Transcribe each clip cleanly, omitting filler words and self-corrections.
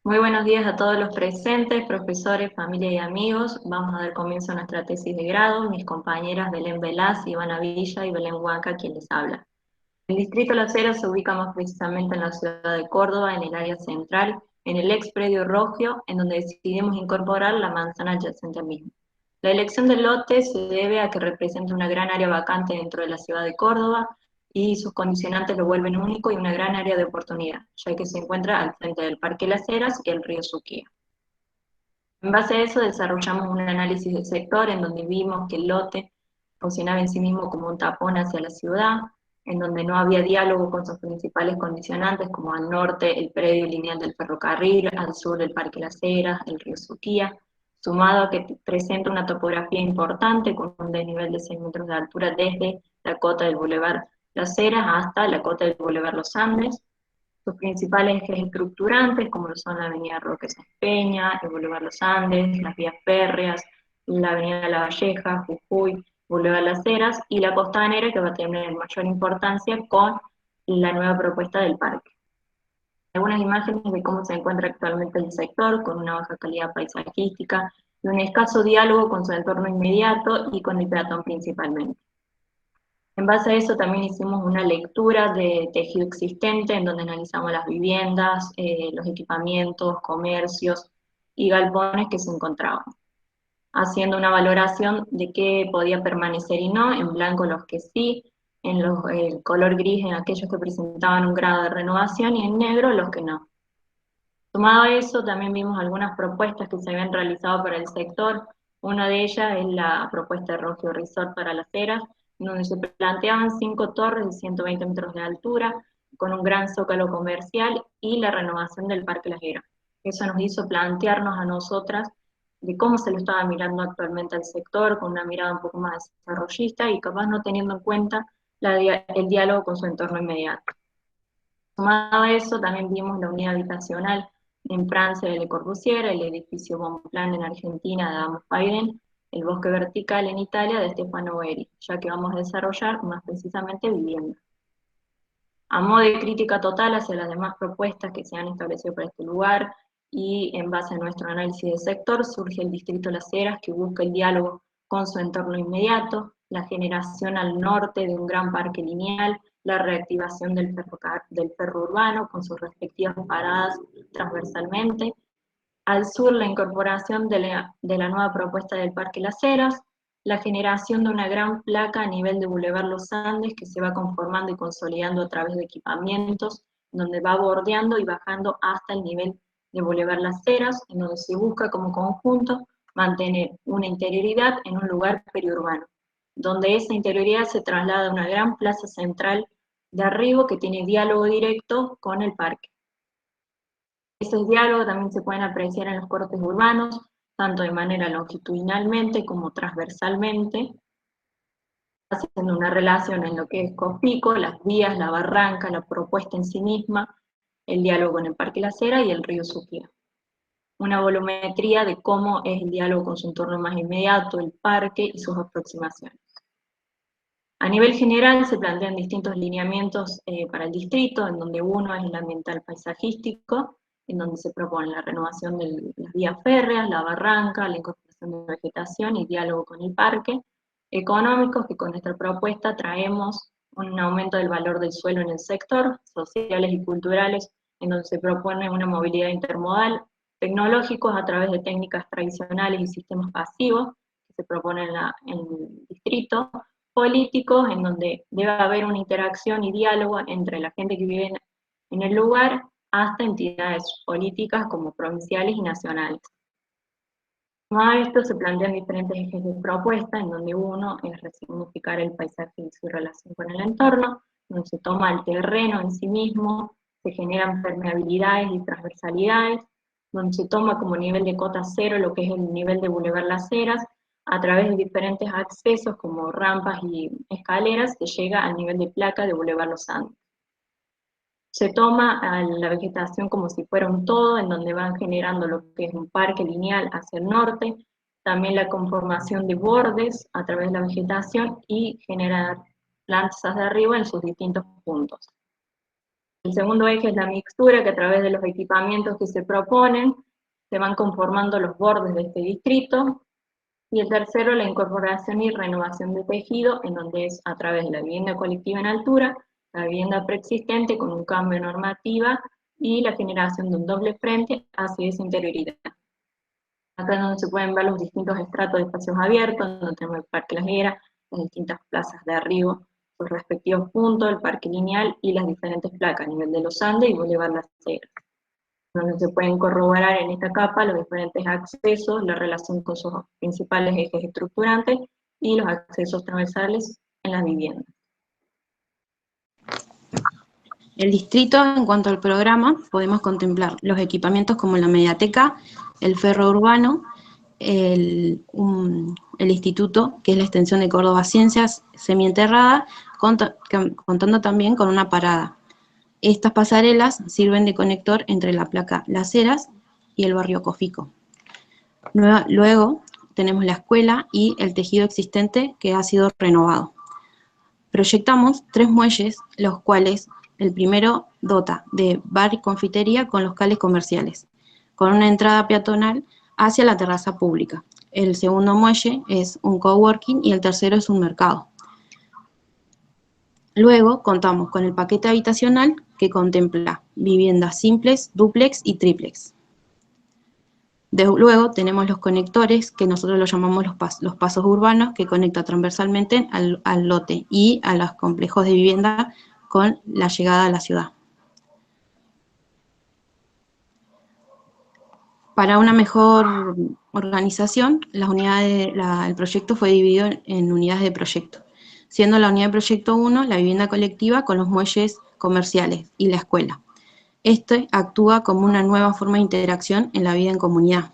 Muy buenos días a todos los presentes, profesores, familia y amigos. Vamos a dar comienzo a nuestra tesis de grado. Mis compañeras Belén Velaz, Ivana Villa y Belén Huanca, quien les habla. El distrito Las Heras se ubica más precisamente en la ciudad de Córdoba, en el área central, en el ex predio Rogio, en donde decidimos incorporar la manzana adyacente al mismo. La elección del lote se debe a que representa una gran área vacante dentro de la ciudad de Córdoba y sus condicionantes lo vuelven único y una gran área de oportunidad, ya que se encuentra al frente del Parque Las Heras y el río Suquía. En base a eso desarrollamos un análisis del sector en donde vimos que el lote funcionaba en sí mismo como un tapón hacia la ciudad, en donde no había diálogo con sus principales condicionantes como al norte el predio lineal del ferrocarril, al sur el Parque Las Heras, el río Suquía, sumado a que presenta una topografía importante con un desnivel de 6 metros de altura desde la cota del Boulevard Las Heras hasta la cota del Boulevard Los Andes. Sus principales ejes estructurantes, como lo son la avenida Roque Sáenz Peña, el Boulevard Los Andes, las vías férreas, la avenida La Valleja, Jujuy, Boulevard Las Heras, y la costanera, que va a tener mayor importancia con la nueva propuesta del parque. Algunas imágenes de cómo se encuentra actualmente el sector, con una baja calidad paisajística y un escaso diálogo con su entorno inmediato y con el peatón principalmente. En base a eso también hicimos una lectura de tejido existente en donde analizamos las viviendas, los equipamientos, comercios y galpones que se encontraban, haciendo una valoración de qué podía permanecer y no, en blanco los que sí, el color gris en aquellos que presentaban un grado de renovación y en negro los que no. Sumado a eso, también vimos algunas propuestas que se habían realizado para el sector. Una de ellas es la propuesta de Rogio Resort para Las Heras, donde se planteaban 5 torres de 120 metros de altura, con un gran zócalo comercial y la renovación del Parque Las Heras. Eso nos hizo plantearnos a nosotras de cómo se lo estaba mirando actualmente al sector, con una mirada un poco más desarrollista y capaz no teniendo en cuenta el diálogo con su entorno inmediato. Sumado a eso, también vimos la unidad habitacional en Francia de Le Corbusier, el edificio Bonpland en Argentina de Amos Paiden, el bosque vertical en Italia de Stefano Boeri, ya que vamos a desarrollar más precisamente vivienda. A modo de crítica total hacia las demás propuestas que se han establecido para este lugar y en base a nuestro análisis de sector, surge el Distrito Las Heras que busca el diálogo con su entorno inmediato, la generación al norte de un gran parque lineal, la reactivación del ferro urbano con sus respectivas paradas transversalmente, al sur la incorporación de la nueva propuesta del Parque Las Heras, la generación de una gran placa a nivel de Boulevard Los Andes que se va conformando y consolidando a través de equipamientos, donde va bordeando y bajando hasta el nivel de Boulevard Las Heras, en donde se busca como conjunto mantener una interioridad en un lugar periurbano, donde esa interioridad se traslada a una gran plaza central de arribo que tiene diálogo directo con el parque. Esos diálogos también se pueden apreciar en los cortes urbanos, tanto de manera longitudinalmente como transversalmente, haciendo una relación en lo que es Copico, las vías, la barranca, la propuesta en sí misma, el diálogo con el Parque La Cera y el río Suquía. Una volumetría de cómo es el diálogo con su entorno más inmediato, el parque y sus aproximaciones. A nivel general se plantean distintos lineamientos para el distrito, en donde uno es el ambiental paisajístico, en donde se propone la renovación de las vías férreas, la barranca, la incorporación de vegetación y diálogo con el parque. Económicos, que con esta propuesta traemos un aumento del valor del suelo en el sector, sociales y culturales, en donde se propone una movilidad intermodal, tecnológicos a través de técnicas tradicionales y sistemas pasivos que se proponen en el distrito, políticos en donde debe haber una interacción y diálogo entre la gente que vive en el lugar hasta entidades políticas como provinciales y nacionales. A esto se plantean diferentes ejes de propuesta, en donde uno es resignificar el paisaje y su relación con el entorno, donde se toma el terreno en sí mismo, se generan permeabilidades y transversalidades, donde se toma como nivel de cota cero lo que es el nivel de Boulevard Las Heras, a través de diferentes accesos como rampas y escaleras, se llega al nivel de placa de Boulevard Los Andes. Se toma a la vegetación como si fuera un todo, en donde van generando lo que es un parque lineal hacia el norte, también la conformación de bordes a través de la vegetación y generar plantas de arriba en sus distintos puntos. El segundo eje es la mixtura, que a través de los equipamientos que se proponen se van conformando los bordes de este distrito. Y el tercero, la incorporación y renovación de tejido, en donde es a través de la vivienda colectiva en altura, la vivienda preexistente con un cambio de normativa y la generación de un doble frente hacia esa interioridad. Acá es donde se pueden ver los distintos estratos de espacios abiertos, donde tenemos el Parque Las Heras, las distintas plazas de arribo, sus respectivos puntos, el Parque Lineal y las diferentes placas a nivel de los Andes y Boulevard Las Heras, donde se pueden corroborar en esta capa los diferentes accesos, la relación con sus principales ejes estructurantes y los accesos transversales en las viviendas. El distrito, en cuanto al programa, podemos contemplar los equipamientos como la mediateca, el ferro urbano, el instituto, que es la extensión de Córdoba Ciencias semienterrada, contando también con una parada. Estas pasarelas sirven de conector entre la placa Las Heras y el barrio Cofico. Luego tenemos la escuela y el tejido existente que ha sido renovado. Proyectamos 3 muelles, los cuales el primero dota de bar y confitería con locales comerciales, con una entrada peatonal hacia la terraza pública. El segundo muelle es un coworking y el tercero es un mercado. Luego contamos con el paquete habitacional que contempla viviendas simples, dúplex y tríplex. Luego tenemos los conectores, que nosotros los llamamos los pasos urbanos, que conecta transversalmente al lote y a los complejos de vivienda con la llegada a la ciudad. Para una mejor organización, el proyecto fue dividido en unidades de proyecto, siendo la unidad de proyecto 1 la vivienda colectiva con los muelles comerciales y la escuela. Este actúa como una nueva forma de interacción en la vida en comunidad.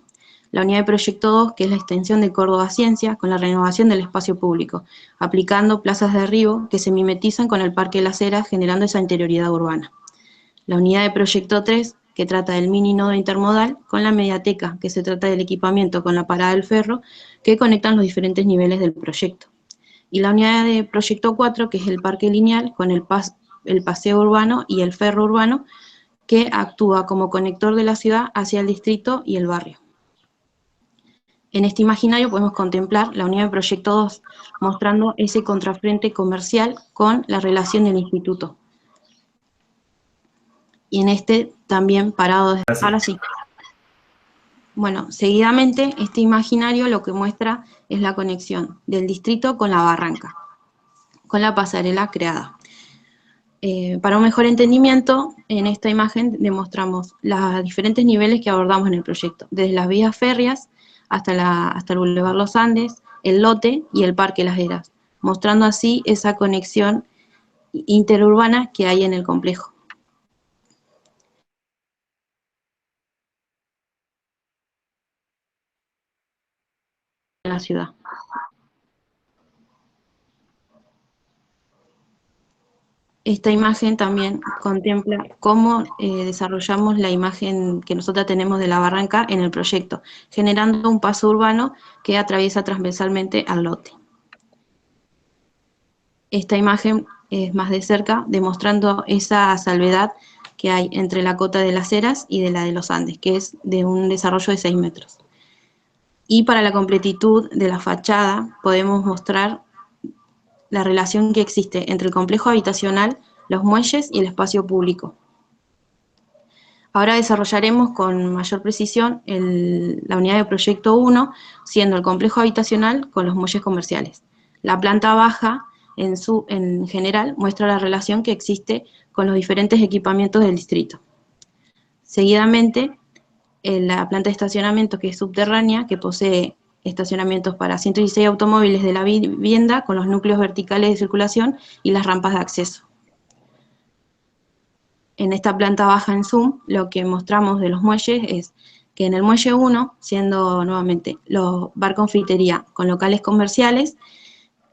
La unidad de proyecto 2, que es la extensión de Córdoba Ciencia, con la renovación del espacio público, aplicando plazas de derribo que se mimetizan con el Parque Las Heras, generando esa interioridad urbana. La unidad de proyecto 3, que trata del mini nodo intermodal, con la mediateca, que se trata del equipamiento con la parada del ferro, que conectan los diferentes niveles del proyecto. Y la unidad de proyecto 4, que es el parque lineal, con el paseo urbano y el ferro urbano, que actúa como conector de la ciudad hacia el distrito y el barrio. En este imaginario podemos contemplar la unidad de proyecto 2, mostrando ese contrafrente comercial con la relación del instituto. Y en este también parado desde... Ahora sí. Bueno, seguidamente este imaginario lo que muestra es la conexión del distrito con la barranca, con la pasarela creada. Para un mejor entendimiento, en esta imagen demostramos los diferentes niveles que abordamos en el proyecto, desde las vías férreas hasta el Boulevard Los Andes, el lote y el Parque Las Heras, mostrando así esa conexión interurbana que hay en el complejo. En la ciudad. Esta imagen también contempla cómo desarrollamos la imagen que nosotros tenemos de la barranca en el proyecto, generando un paso urbano que atraviesa transversalmente al lote. Esta imagen es más de cerca, demostrando esa salvedad que hay entre la cota de Las Heras y de la de los Andes, que es de un desarrollo de 6 metros. Y para la completitud de la fachada podemos mostrar la relación que existe entre el complejo habitacional, los muelles y el espacio público. Ahora desarrollaremos con mayor precisión la unidad de proyecto 1, siendo el complejo habitacional con los muelles comerciales. La planta baja, en general, muestra la relación que existe con los diferentes equipamientos del distrito. Seguidamente, la planta de estacionamiento, que es subterránea, que posee estacionamientos para 116 automóviles de la vivienda con los núcleos verticales de circulación y las rampas de acceso. En esta planta baja en zoom, lo que mostramos de los muelles es que en el muelle 1, siendo nuevamente los bar confitería con locales comerciales,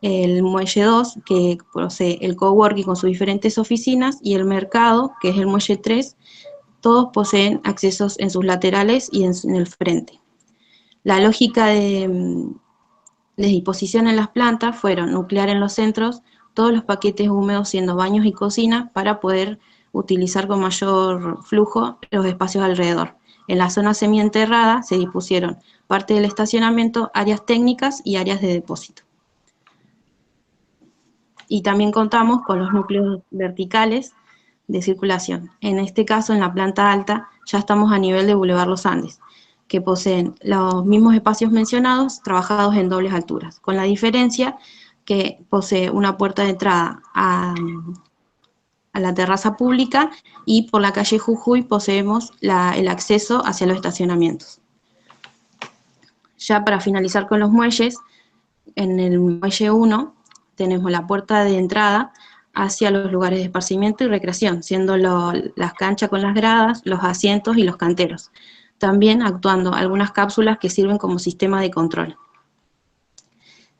el muelle 2, que posee el coworking con sus diferentes oficinas, y el mercado, que es el muelle 3, todos poseen accesos en sus laterales y en el frente. La lógica de disposición en las plantas fueron nuclear en los centros todos los paquetes húmedos siendo baños y cocinas para poder utilizar con mayor flujo los espacios alrededor. En la zona semienterrada se dispusieron parte del estacionamiento, áreas técnicas y áreas de depósito. Y también contamos con los núcleos verticales de circulación. En este caso, en la planta alta, ya estamos a nivel de Boulevard Los Andes, que poseen los mismos espacios mencionados, trabajados en dobles alturas, con la diferencia que posee una puerta de entrada a la terraza pública y por la calle Jujuy poseemos el acceso hacia los estacionamientos. Ya para finalizar con los muelles, en el muelle 1 tenemos la puerta de entrada hacia los lugares de esparcimiento y recreación, siendo las canchas con las gradas, los asientos y los canteros. También actuando algunas cápsulas que sirven como sistema de control.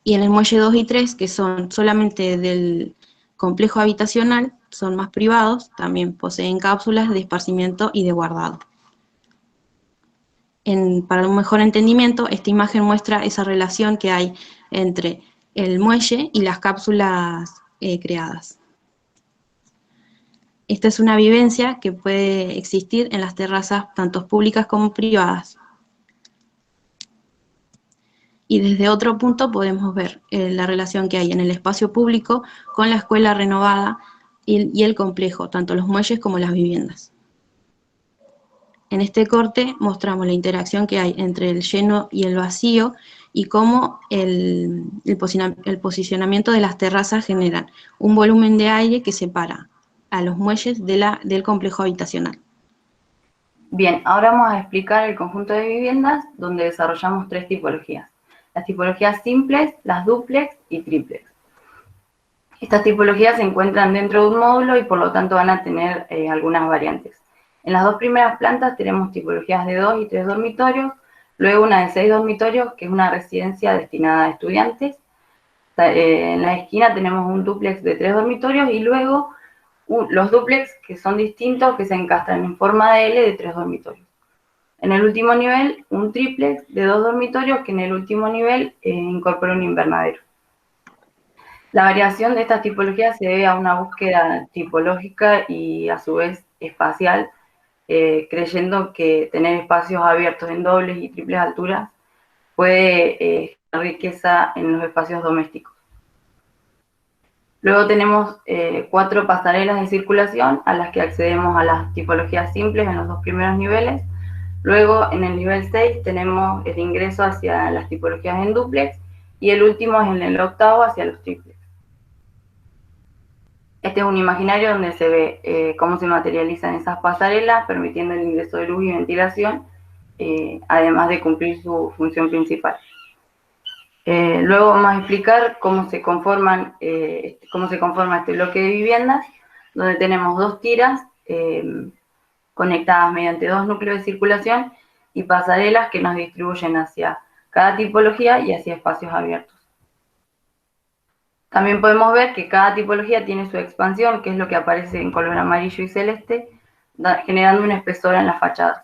Y en el muelle 2 y 3, que son solamente del complejo habitacional, son más privados, también poseen cápsulas de esparcimiento y de guardado. Para un mejor entendimiento, esta imagen muestra esa relación que hay entre el muelle y las cápsulas creadas. Esta es una vivencia que puede existir en las terrazas tanto públicas como privadas. Y desde otro punto podemos ver la relación que hay en el espacio público con la escuela renovada y el complejo, tanto los muelles como las viviendas. En este corte mostramos la interacción que hay entre el lleno y el vacío y cómo el posicionamiento de las terrazas generan un volumen de aire que separa a los muelles del complejo habitacional. Bien, ahora vamos a explicar el conjunto de viviendas donde desarrollamos tres tipologías. Las tipologías simples, las dúplex y triplex. Estas tipologías se encuentran dentro de un módulo y por lo tanto van a tener algunas variantes. En las dos primeras plantas tenemos tipologías de 2 y 3 dormitorios, luego una de 6 dormitorios, que es una residencia destinada a estudiantes. En la esquina tenemos un dúplex de 3 dormitorios y luego los dúplex que son distintos, que se encastran en forma de L de 3 dormitorios. En el último nivel, un triplex de 2 dormitorios que en el último nivel incorpora un invernadero. La variación de estas tipologías se debe a una búsqueda tipológica y a su vez espacial, creyendo que tener espacios abiertos en dobles y triples alturas puede generar riqueza en los espacios domésticos. Luego tenemos 4 pasarelas de circulación a las que accedemos a las tipologías simples en los dos primeros niveles. Luego, en el nivel 6, tenemos el ingreso hacia las tipologías en dúplex y el último es en el octavo hacia los triplex. Este es un imaginario donde se ve cómo se materializan esas pasarelas, permitiendo el ingreso de luz y ventilación, además de cumplir su función principal. Luego vamos a explicar cómo se conforma este bloque de viviendas, donde tenemos 2 tiras conectadas mediante 2 núcleos de circulación y pasarelas que nos distribuyen hacia cada tipología y hacia espacios abiertos. También podemos ver que cada tipología tiene su expansión, que es lo que aparece en color amarillo y celeste, generando un espesor en la fachada.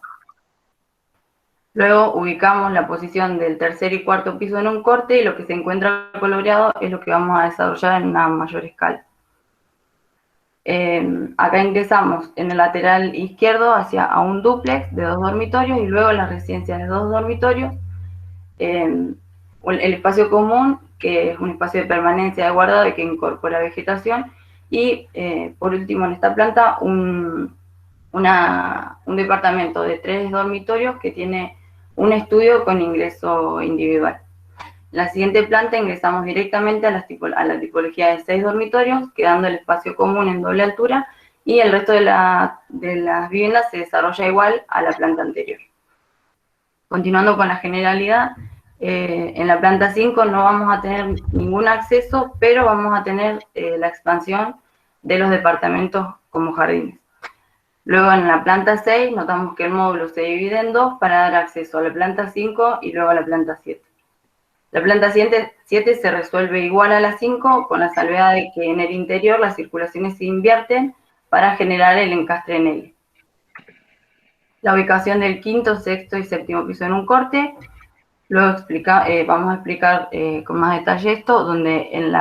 Luego ubicamos la posición del tercer y cuarto piso en un corte y lo que se encuentra coloreado es lo que vamos a desarrollar en una mayor escala. Acá ingresamos en el lateral izquierdo a un dúplex de 2 dormitorios y luego las residencias de 2 dormitorios, el espacio común, que es un espacio de permanencia de guardado y que incorpora vegetación, y por último en esta planta un departamento de 3 dormitorios que tiene un estudio con ingreso individual. En la siguiente planta ingresamos directamente a la tipología de 6 dormitorios, quedando el espacio común en doble altura, y el resto de las viviendas se desarrolla igual a la planta anterior. Continuando con la generalidad, en la planta 5 no vamos a tener ningún acceso, pero vamos a tener la expansión de los departamentos como jardines. Luego en la planta 6 notamos que el módulo se divide en 2 para dar acceso a la planta 5 y luego a la planta 7. La planta 7 se resuelve igual a la 5, con la salvedad de que en el interior las circulaciones se invierten para generar el encastre en L. La ubicación del quinto, sexto y séptimo piso en un corte. Luego vamos a explicar con más detalle esto, donde en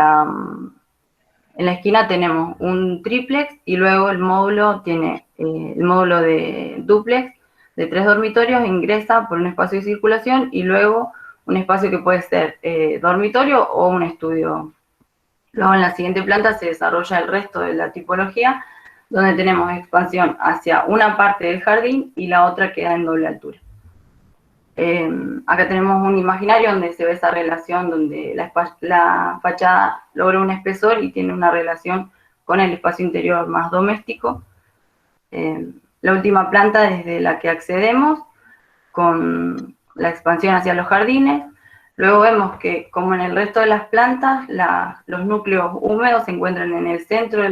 En la esquina tenemos un triplex y luego el módulo tiene el módulo de dúplex de 3 dormitorios, ingresa por un espacio de circulación y luego un espacio que puede ser dormitorio o un estudio. Luego en la siguiente planta se desarrolla el resto de la tipología, donde tenemos expansión hacia una parte del jardín y la otra queda en doble altura. Acá tenemos un imaginario donde se ve esa relación, donde la fachada logra un espesor y tiene una relación con el espacio interior más doméstico. La última planta desde la que accedemos, con la expansión hacia los jardines. Luego vemos que, como en el resto de las plantas, los núcleos húmedos se encuentran en el centro de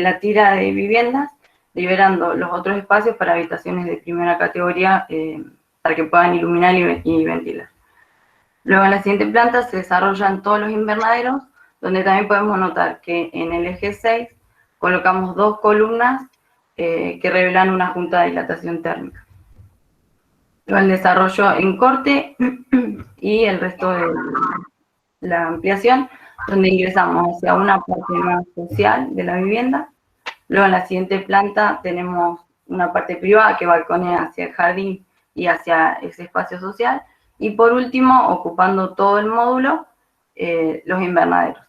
la tira de viviendas, liberando los otros espacios para habitaciones de primera categoría, para que puedan iluminar y ventilar. Luego en la siguiente planta se desarrollan todos los invernaderos, donde también podemos notar que en el eje 6 colocamos 2 columnas que revelan una junta de dilatación térmica. Luego el desarrollo en corte y el resto de la ampliación, donde ingresamos hacia una parte más social de la vivienda. Luego en la siguiente planta tenemos una parte privada que balconea hacia el jardín y hacia ese espacio social. Y por último, ocupando todo el módulo, los invernaderos.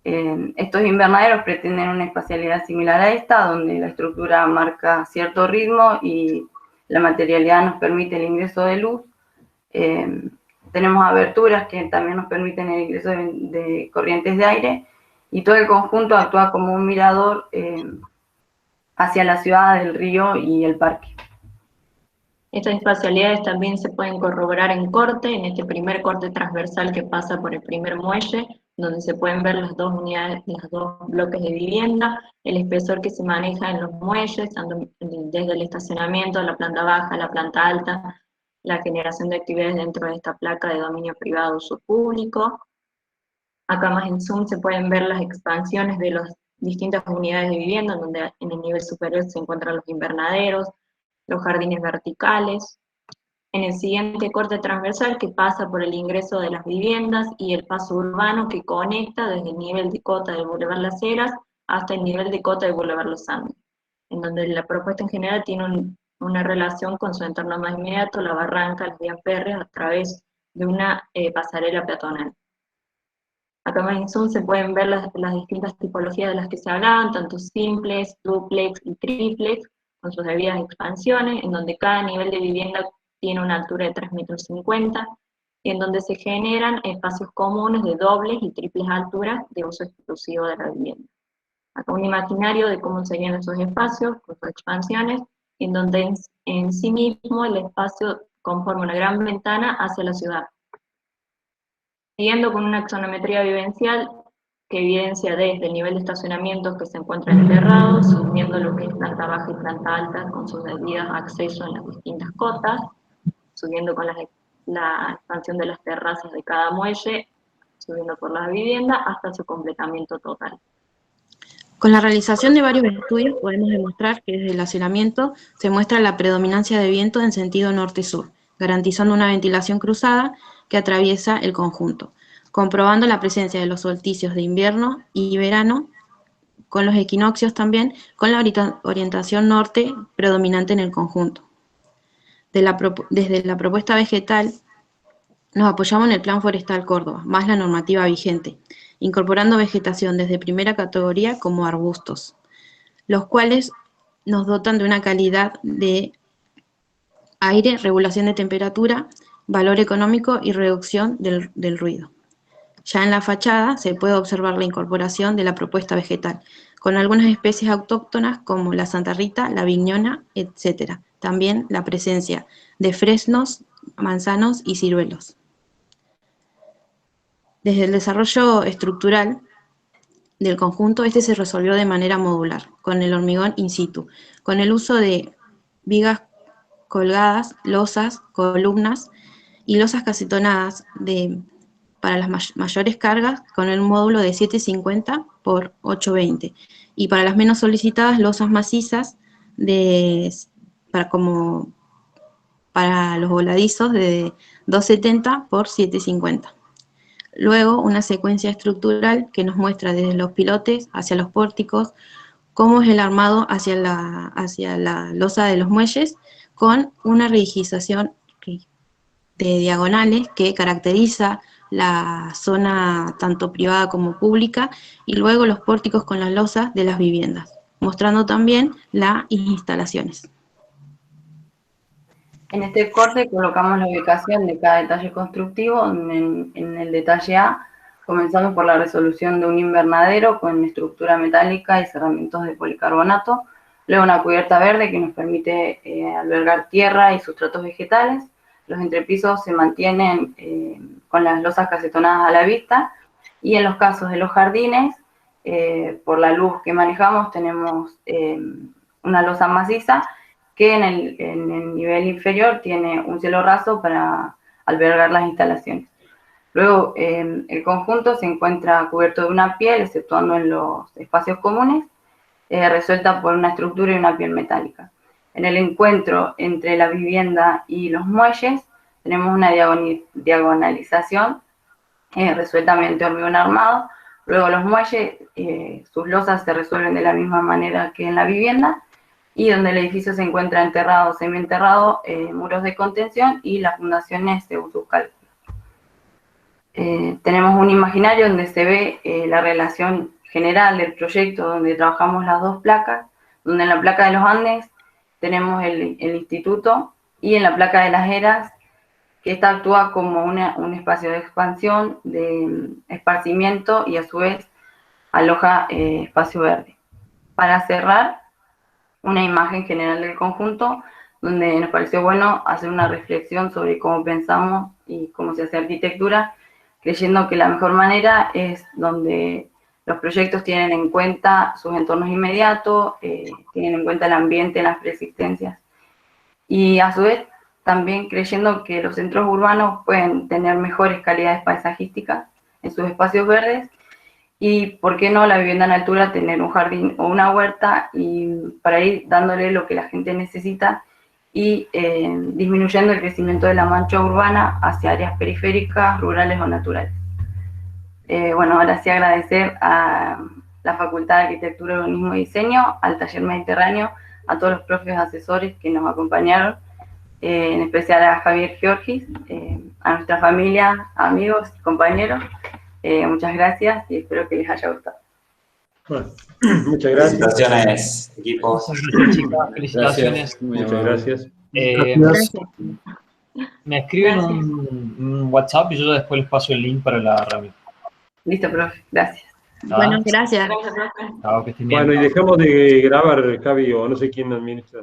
Estos invernaderos pretenden una espacialidad similar a esta, donde la estructura marca cierto ritmo y la materialidad nos permite el ingreso de luz. Tenemos aberturas que también nos permiten el ingreso de corrientes de aire, y todo el conjunto actúa como un mirador hacia la ciudad, del río y el parque. Estas espacialidades también se pueden corroborar en corte, en este primer corte transversal que pasa por el primer muelle, donde se pueden ver las dos unidades, los dos bloques de vivienda, el espesor que se maneja en los muelles, desde el estacionamiento a la planta baja, a la planta alta, la generación de actividades dentro de esta placa de dominio privado de uso público. Acá más en zoom se pueden ver las expansiones de las distintas unidades de vivienda, donde en el nivel superior se encuentran los invernaderos, los jardines verticales. En el siguiente corte transversal que pasa por el ingreso de las viviendas y el paso urbano que conecta desde el nivel de cota del Boulevard Las Heras hasta el nivel de cota del Boulevard Los Andes, en donde la propuesta en general tiene una relación con su entorno más inmediato, la barranca, las vías férreas, a través de una pasarela peatonal. Acá más en zoom se pueden ver las distintas tipologías de las que se hablaban, tanto simples, duplex y triplex, con sus debidas expansiones, en donde cada nivel de vivienda tiene una altura de 3,50 metros, y en donde se generan espacios comunes de dobles y triples alturas de uso exclusivo de la vivienda. Acá un imaginario de cómo serían esos espacios, con sus expansiones, en donde en sí mismo el espacio conforma una gran ventana hacia la ciudad. Siguiendo con una axonometría vivencial que evidencia desde el nivel de estacionamientos que se encuentran enterrados, subiendo lo que es planta baja y planta alta con sus debidos accesos en las distintas cotas, subiendo con la expansión de las terrazas de cada muelle, subiendo por la vivienda hasta su completamiento total. Con la realización de varios estudios podemos demostrar que desde el hacinamiento se muestra la predominancia de viento en sentido norte-sur, garantizando una ventilación cruzada que atraviesa el conjunto, comprobando la presencia de los solsticios de invierno y verano, con los equinoccios también, con la orientación norte predominante en el conjunto. Desde la propuesta vegetal nos apoyamos en el Plan Forestal Córdoba, más la normativa vigente, incorporando vegetación desde primera categoría como arbustos, los cuales nos dotan de una calidad de aire, regulación de temperatura, valor económico y reducción del ruido. Ya en la fachada se puede observar la incorporación de la propuesta vegetal, con algunas especies autóctonas como la Santa Rita, la Viñona, etc. También la presencia de fresnos, manzanos y ciruelos. Desde el desarrollo estructural del conjunto, este se resolvió de manera modular, con el hormigón in situ, con el uso de vigas colgadas, losas, columnas y losas casetonadas para las mayores cargas con el módulo de 750 por 820, y para las menos solicitadas, losas macizas para los voladizos de 270 por 750. Luego, una secuencia estructural que nos muestra desde los pilotes hacia los pórticos, cómo es el armado hacia la losa de los muelles, con una rigidización de diagonales que caracteriza la zona tanto privada como pública, y luego los pórticos con las losas de las viviendas, mostrando también las instalaciones. En este corte colocamos la ubicación de cada detalle constructivo. En el detalle A comenzamos por la resolución de un invernadero con estructura metálica y cerramientos de policarbonato, luego una cubierta verde que nos permite albergar tierra y sustratos vegetales. Los entrepisos se mantienen con las losas casetonadas a la vista, y en los casos de los jardines, por la luz que manejamos, tenemos una losa maciza que en el nivel inferior tiene un cielo raso para albergar las instalaciones. Luego, el conjunto se encuentra cubierto de una piel, exceptuando en los espacios comunes, resuelta por una estructura y una piel metálica. En el encuentro entre la vivienda y los muelles, tenemos una diagonalización resuelta mediante hormigón armado. Luego los muelles, sus losas se resuelven de la misma manera que en la vivienda, y donde el edificio se encuentra enterrado o semienterrado, muros de contención y las fundaciones según sus cálculos. Tenemos un imaginario donde se ve la relación general del proyecto, donde trabajamos las dos placas, donde en la placa de los Andes tenemos el instituto, y en la placa de las Heras, que esta actúa como un espacio de expansión, de esparcimiento, y a su vez aloja espacio verde. Para cerrar, una imagen general del conjunto, donde nos pareció bueno hacer una reflexión sobre cómo pensamos y cómo se hace arquitectura, creyendo que la mejor manera es donde los proyectos tienen en cuenta sus entornos inmediatos, tienen en cuenta el ambiente, las preexistencias, y a su vez también creyendo que los centros urbanos pueden tener mejores calidades paisajísticas en sus espacios verdes, y por qué no la vivienda en altura, tener un jardín o una huerta, y para ir dándole lo que la gente necesita y disminuyendo el crecimiento de la mancha urbana hacia áreas periféricas, rurales o naturales. Bueno, ahora sí agradecer a la Facultad de Arquitectura, Urbanismo y Diseño, al Taller Mediterráneo, a todos los profes asesores que nos acompañaron, en especial a Javier Giorgis, a nuestra familia, amigos y compañeros. Muchas gracias y espero que les haya gustado. Bueno, muchas gracias. Felicitaciones, equipo. Chicas, felicitaciones. Muchas gracias. Me escriben un WhatsApp y yo después les paso el link para la reunión. Listo, profe. Gracias. Bueno, gracias. Chao, que estén bien. Bueno, y dejamos de grabar, Javi, o no sé quién administra.